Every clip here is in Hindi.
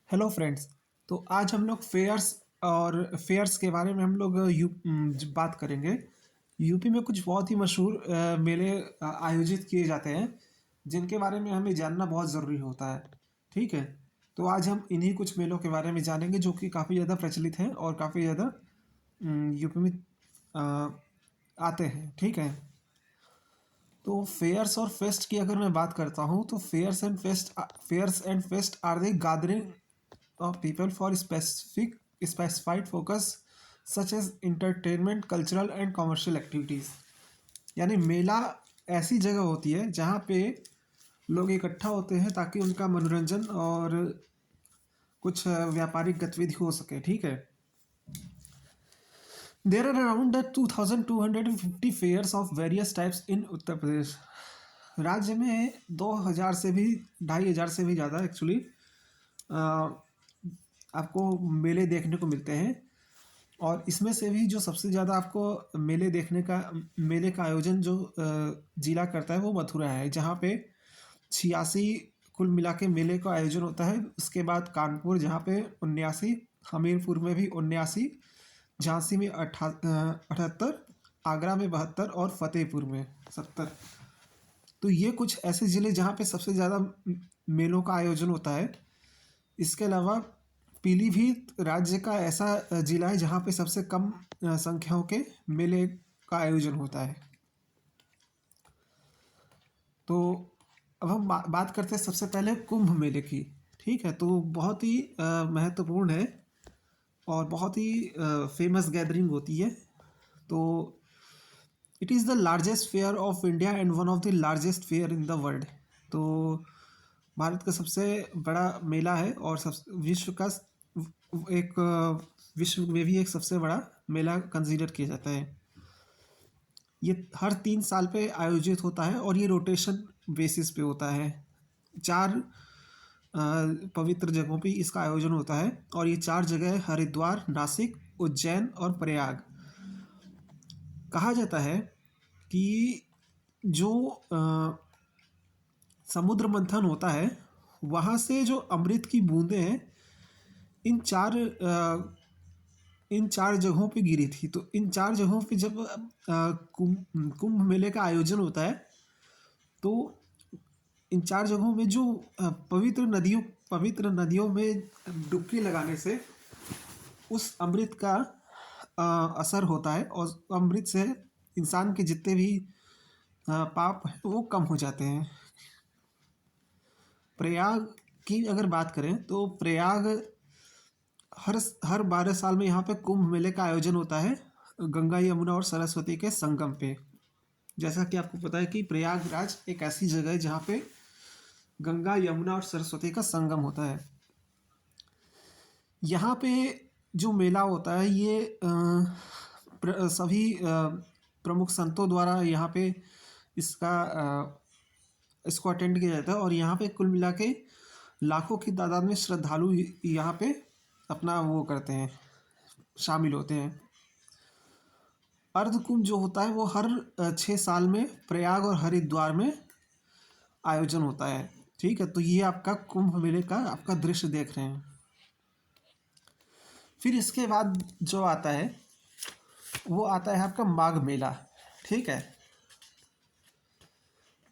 Hello friends. तो आज हम लोग फेयर्स के बारे में हम लोग बात करेंगे। यूपी में कुछ बहुत ही मशहूर मेले आयोजित किए जाते हैं जिनके बारे में हमें जानना बहुत ज़रूरी होता है। ठीक है। तो आज हम इन्हीं कुछ मेलों के बारे में जानेंगे जो कि काफ़ी ज़्यादा प्रचलित हैं और काफ़ी ज़्यादा यूपी में अ, आते हैं। ठीक है। तो फेयर्स और फेस्ट की अगर मैं बात करता हूँ तो fairs and fest are the gathering of people for specified focus such as entertainment, cultural and commercial activities। यानी मेला ऐसी जगह होती है जहाँ पे लोग इकट्ठा होते हैं ताकि उनका मनोरंजन और कुछ व्यापारिक गतिविधि हो सके। ठीक है। There are around 2250 fairs of various types in Uttar Pradesh. राज्य में 2000 से भी 2500 से भी ज़्यादा एक्चुअली आपको मेले देखने को मिलते हैं। और इसमें से भी जो सबसे ज़्यादा आपको मेले का आयोजन जो जिला करता है वो मथुरा है, जहाँ पे 86 कुल मिला के मेले का आयोजन होता है। उसके बाद कानपुर जहाँ पे 79, हमीरपुर में भी 79, झांसी में 78, आगरा में 72 और फतेहपुर में 70। तो ये कुछ ऐसे ज़िले जहाँ पे सबसे ज़्यादा मेलों का आयोजन होता है। इसके अलावा पीलीभीत राज्य का ऐसा जिला है जहाँ पे सबसे कम संख्याओं के मेले का आयोजन होता है। तो अब हम बात करते हैं सबसे पहले कुंभ मेले की। ठीक है। तो बहुत ही महत्वपूर्ण है और बहुत ही फेमस गैदरिंग होती है। तो it is the largest fair of India and one of the largest fair in the world. तो भारत का सबसे बड़ा मेला है और विश्व का एक विश्व में भी एक सबसे बड़ा मेला कंसीडर किया जाता है। ये हर 3 साल पे आयोजित होता है और ये रोटेशन बेसिस पे होता है। 4 पवित्र जगहों पे इसका आयोजन होता है और ये 4 जगह है: हरिद्वार, नासिक, उज्जैन और प्रयाग। कहा जाता है कि जो समुद्र मंथन होता है वहाँ से जो अमृत की बूंदें हैं इन चार इन 4 जगहों पे गिरी थी। तो इन 4 जगहों पे जब कुंभ मेले का आयोजन होता है तो इन 4 जगहों में जो पवित्र नदियों में डुबकी लगाने से उस अमृत का असर होता है और अमृत से इंसान के जितने भी पाप हैं वो कम हो जाते हैं। प्रयाग की अगर बात करें तो प्रयाग हर हर 12 साल में यहाँ पे कुंभ मेले का आयोजन होता है, गंगा यमुना और सरस्वती के संगम पे। जैसा कि आपको पता है कि प्रयागराज एक ऐसी जगह है जहाँ पे गंगा यमुना और सरस्वती का संगम होता है। यहाँ पे जो मेला होता है ये सभी प्रमुख संतों द्वारा यहाँ पे इसको अटेंड किया जाता है और यहाँ पे कुल मिला के लाखों की तादाद में श्रद्धालु यहाँ पे अपना वो करते हैं, शामिल होते हैं। अर्धकुंभ जो होता है वो हर 6 साल में प्रयाग और हरिद्वार में आयोजन होता है। ठीक है। तो ये आपका कुंभ मेले का आपका दृश्य देख रहे हैं। फिर इसके बाद जो आता है वो आता है आपका माघ मेला। ठीक है।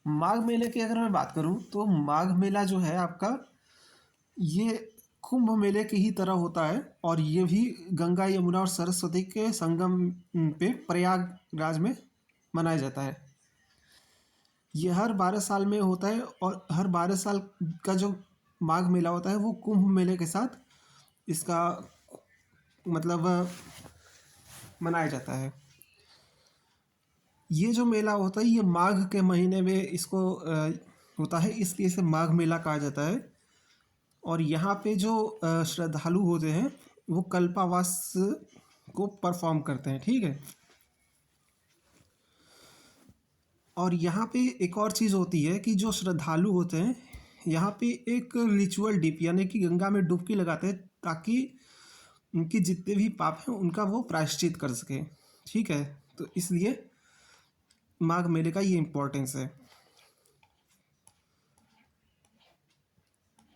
माघ मेले की अगर मैं बात करूं तो माघ मेला जो है आपका ये कुंभ मेले की ही तरह होता है और ये भी गंगा यमुना और सरस्वती के संगम पे प्रयागराज में मनाया जाता है। ये हर 12 साल में होता है और हर 12 साल का जो माघ मेला होता है वो कुंभ मेले के साथ इसका मतलब मनाया जाता है। ये जो मेला होता है ये माघ के महीने में इसको होता है, इसलिए इसे माघ मेला कहा जाता है। और यहाँ पे जो श्रद्धालु होते हैं वो कल्पावास को परफॉर्म करते हैं। ठीक है। और यहाँ पे एक और चीज़ होती है कि जो श्रद्धालु होते हैं यहाँ पे एक रिचुअल डिप यानी कि गंगा में डुबकी लगाते हैं ताकि उनके जितने भी पाप हैं उनका वो प्रायश्चित कर सके। ठीक है। तो इसलिए माघ मेले का ये इम्पोर्टेंस है।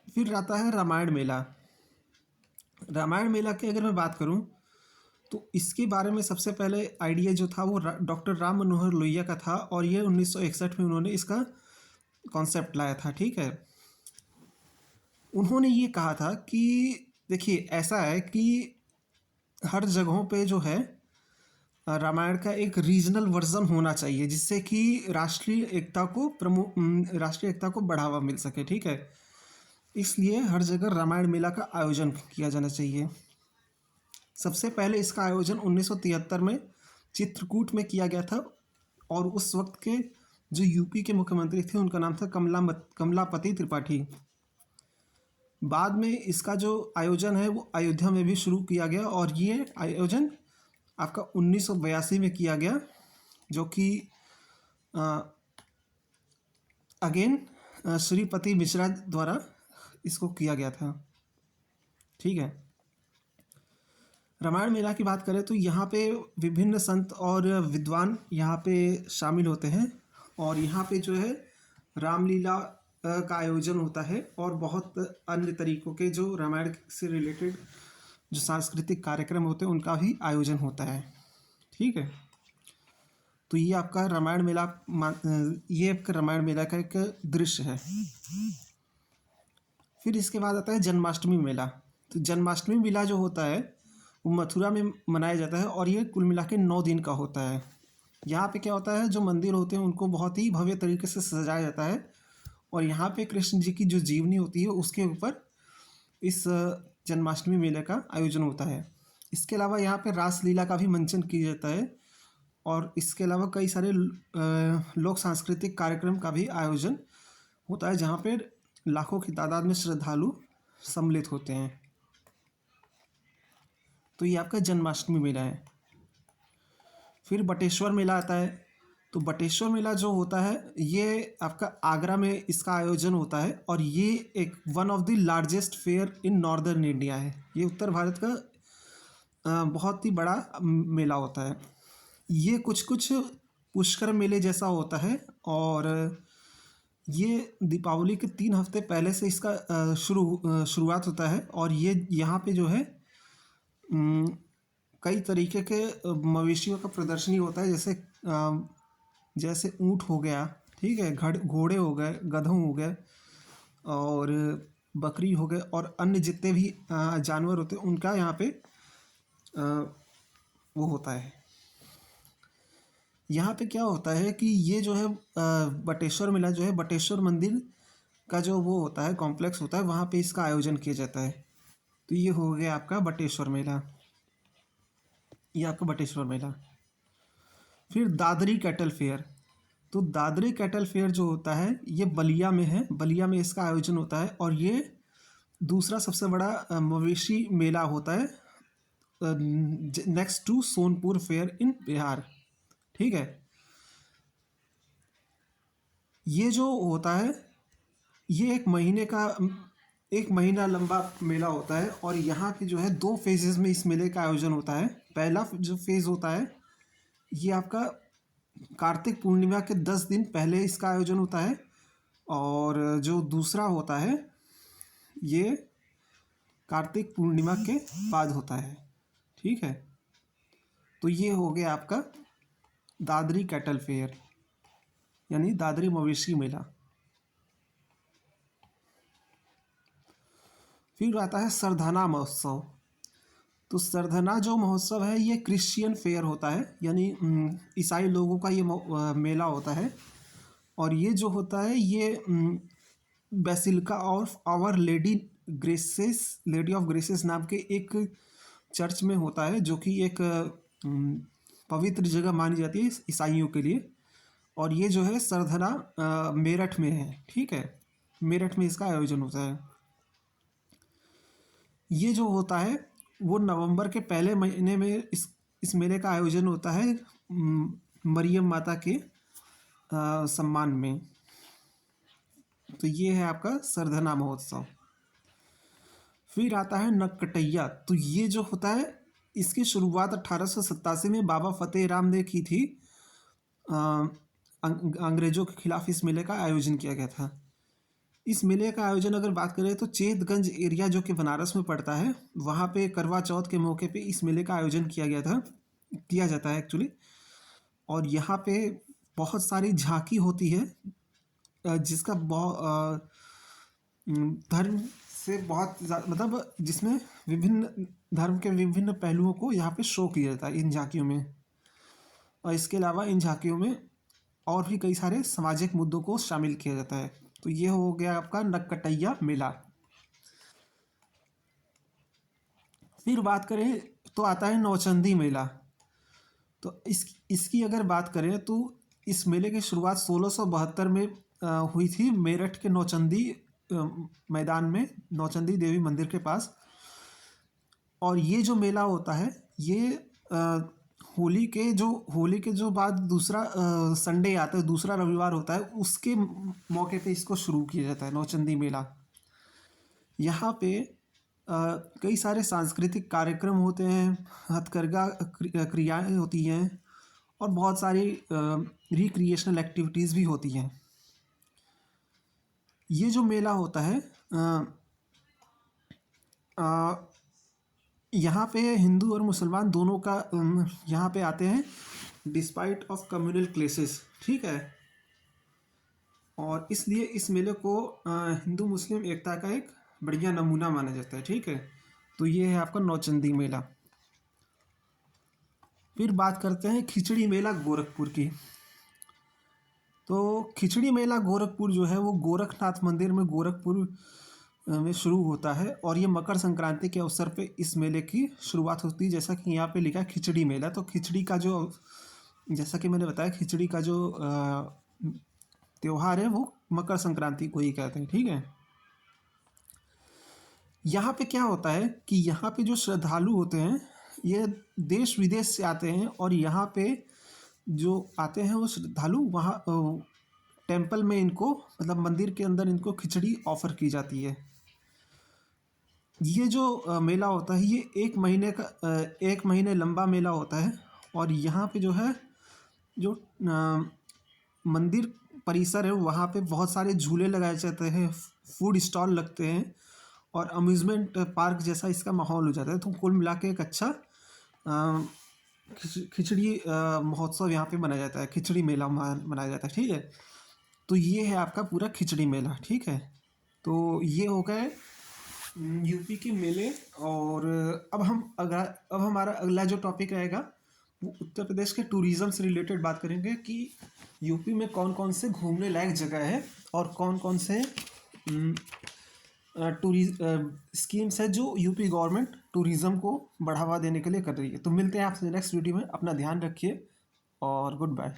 फिर आता है रामायण मेला। रामायण मेला की अगर मैं बात करूं तो इसके बारे में सबसे पहले आइडिया जो था वो डॉक्टर राम मनोहर लोहिया का था, और ये 1961 में उन्होंने इसका कॉन्सेप्ट लाया था। ठीक है, उन्होंने ये कहा था कि देखिए ऐसा है कि हर जगहों पे जो है रामायण का एक रीजनल वर्जन होना चाहिए, जिससे कि राष्ट्रीय एकता को बढ़ावा मिल सके। ठीक है, इसलिए हर जगह रामायण मेला का आयोजन किया जाना चाहिए। सबसे पहले इसका आयोजन 1973 में चित्रकूट में किया गया था, और उस वक्त के जो यूपी के मुख्यमंत्री थे उनका नाम था कमलापति त्रिपाठी। बाद में इसका जो आयोजन है वो अयोध्या में भी शुरू किया गया, और ये आयोजन आपका 1982 में किया गया, जो कि अगेन श्रीपति मिश्रा द्वारा इसको किया गया था। ठीक है, रामायण मेला की बात करें तो यहाँ पे विभिन्न संत और विद्वान यहाँ पे शामिल होते हैं, और यहाँ पे जो है रामलीला का आयोजन होता है, और बहुत अन्य तरीकों के जो रामायण से रिलेटेड जो सांस्कृतिक कार्यक्रम होते हैं उनका भी आयोजन होता है। ठीक है, तो ये आपका रामायण मेला ये आपका रामायण मेला का एक दृश्य है। फिर इसके बाद आता है जन्माष्टमी मेला। तो जन्माष्टमी मेला जो होता है वो मथुरा में मनाया जाता है, और ये कुल मिला के 9 दिन का होता है। यहाँ पे क्या होता है, जो मंदिर होते हैं उनको बहुत ही भव्य तरीके से सजाया जाता है, और यहाँ पे कृष्ण जी की जो जीवनी होती है उसके ऊपर इस जन्माष्टमी मेले का आयोजन होता है। इसके अलावा यहाँ पे रासलीला का भी मंचन किया जाता है, और इसके अलावा कई सारे लोक सांस्कृतिक कार्यक्रम का भी आयोजन होता है, जहाँ पे लाखों की तादाद में श्रद्धालु सम्मिलित होते हैं। तो ये आपका जन्माष्टमी मेला है। फिर बटेश्वर मेला आता है। तो बटेश्वर मेला जो होता है ये आपका आगरा में इसका आयोजन होता है, और ये एक one of the largest fair in northern India है। ये उत्तर भारत का बहुत ही बड़ा मेला होता है। ये कुछ पुष्कर मेले जैसा होता है, और ये दीपावली के 3 हफ्ते पहले से इसका शुरुआत होता है, और ये यहाँ पे जो है कई तरीके के मवेशियों का प्रदर्शनी होता है, जैसे ऊँट हो गया, ठीक है, घोड़े हो गए, गधों हो गए, और बकरी हो गए, और अन्य जितने भी जानवर होते हैं उनका यहाँ पे वो होता है। यहाँ पे क्या होता है कि ये जो है बटेश्वर मेला जो है बटेश्वर मंदिर का जो वो होता है कॉम्प्लेक्स होता है, वहाँ पे इसका आयोजन किया जाता है। तो ये हो गया आपका बटेश्वर मेला, ये आपका बटेश्वर मेला। फिर दादरी कैटल फेयर। तो दादरी कैटल फेयर जो होता है ये बलिया में है, बलिया में इसका आयोजन होता है, और ये दूसरा सबसे बड़ा मवेशी मेला होता है next to Sonpur fair in Bihar. ठीक है, ये जो होता है ये 1 महीना लंबा मेला होता है, और यहाँ पे जो है 2 फेजेस में इस मेले का आयोजन होता है। पहला जो फेज़ होता है ये आपका कार्तिक पूर्णिमा के 10 दिन पहले इसका आयोजन होता है, और जो दूसरा होता है ये कार्तिक पूर्णिमा के बाद होता है। ठीक है, तो ये हो गया आपका दादरी कैटल फेयर यानी दादरी मवेशी मेला। फिर आता है सरधना महोत्सव। तो सरधना जो महोत्सव है ये क्रिश्चियन फेयर होता है, यानी ईसाई लोगों का ये मेला होता है, और ये जो होता है ये basilica of our lady of graces नाम के एक चर्च में होता है, जो कि एक पवित्र जगह मानी जाती है ईसाइयों के लिए, और ये जो है सरधना मेरठ में है। ठीक है, मेरठ में इसका आयोजन होता है। ये जो होता है वो नवंबर के पहले महीने में इस मेले का आयोजन होता है मरियम माता के सम्मान में। तो ये है आपका सरधना महोत्सव। फिर आता है नककटैया। तो ये जो होता है इसकी शुरुआत 1887 में बाबा फतेह राम ने की थी। अंग्रेज़ों के खिलाफ इस मेले का आयोजन किया गया था। इस मेले का आयोजन अगर बात करें तो चेतगंज एरिया जो कि बनारस में पड़ता है, वहाँ पे करवा चौथ के मौके पे इस मेले का आयोजन किया जाता है एक्चुअली। और यहाँ पे बहुत सारी झांकी होती है, जिसका धर्म से मतलब जिसमें विभिन्न धर्म के विभिन्न पहलुओं को यहाँ पे शो किया जाता है इन झांकियों में। और इसके अलावा इन झांकियों में और भी कई सारे सामाजिक मुद्दों को शामिल किया जाता है। तो ये हो गया आपका नक्कटैया मेला। फिर बात करें तो आता है नौचंदी मेला। तो इसकी अगर बात करें तो इस मेले की शुरुआत 1672 में हुई थी मेरठ के नौचंदी मैदान में, नौचंदी देवी मंदिर के पास। और ये जो मेला होता है ये होली के जो बाद दूसरा संडे आता है, दूसरा रविवार होता है, उसके मौके पे इसको शुरू किया जाता है नौचंदी मेला। यहाँ पे कई सारे सांस्कृतिक कार्यक्रम होते हैं, हथकरघा क्रियाएँ होती हैं और बहुत सारी रिक्रिएशनल एक्टिविटीज़ भी होती हैं। ये जो मेला होता है यहाँ पे हिंदू और मुसलमान दोनों का यहाँ पे आते हैं डिस्पाइट ऑफ कम्युनल क्लेसेस, ठीक है। और इसलिए इस मेले को हिंदू मुस्लिम एकता का एक बढ़िया नमूना माना जाता है, ठीक है। तो ये है आपका नौचंदी मेला। फिर बात करते हैं खिचड़ी मेला गोरखपुर की। तो खिचड़ी मेला गोरखपुर जो है वो गोरखनाथ मंदिर में गोरखपुर में शुरू होता है और ये मकर संक्रांति के अवसर पे इस मेले की शुरुआत होती है। जैसा कि यहाँ पे लिखा है खिचड़ी मेला, तो खिचड़ी का जो, जैसा कि मैंने बताया, खिचड़ी का जो त्यौहार है वो मकर संक्रांति को ही कहते हैं, ठीक है। यहाँ पे क्या होता है कि यहाँ पे जो श्रद्धालु होते हैं ये देश विदेश से आते हैं और यहाँ पे जो आते हैं वो श्रद्धालु वहाँ टेम्पल में इनको, मतलब मंदिर के अंदर इनको खिचड़ी ऑफर की जाती है। ये जो मेला होता है ये एक महीने लंबा मेला होता है। और यहाँ पे जो है जो मंदिर परिसर है वहाँ पे बहुत सारे झूले लगाए जाते हैं, फूड स्टॉल लगते हैं और अम्यूज़मेंट पार्क जैसा इसका माहौल हो जाता है। तो कुल मिला के एक अच्छा खिचड़ी महोत्सव यहाँ पे मनाया जाता है, खिचड़ी मेला मनाया जाता है, ठीक है। तो ये है आपका पूरा खिचड़ी मेला, ठीक है। तो ये हो गए यूपी के मेले। और अब हमारा अगला जो टॉपिक रहेगा वो उत्तर प्रदेश के टूरिज़्म से रिलेटेड बात करेंगे कि यूपी में कौन कौन से घूमने लायक जगह है और कौन कौन से स्कीम्स है जो यूपी गवर्नमेंट टूरिज़्म को बढ़ावा देने के लिए कर रही है। तो मिलते हैं आपसे नेक्स्ट वीडियो में। अपना ध्यान रखिए और गुड बाय।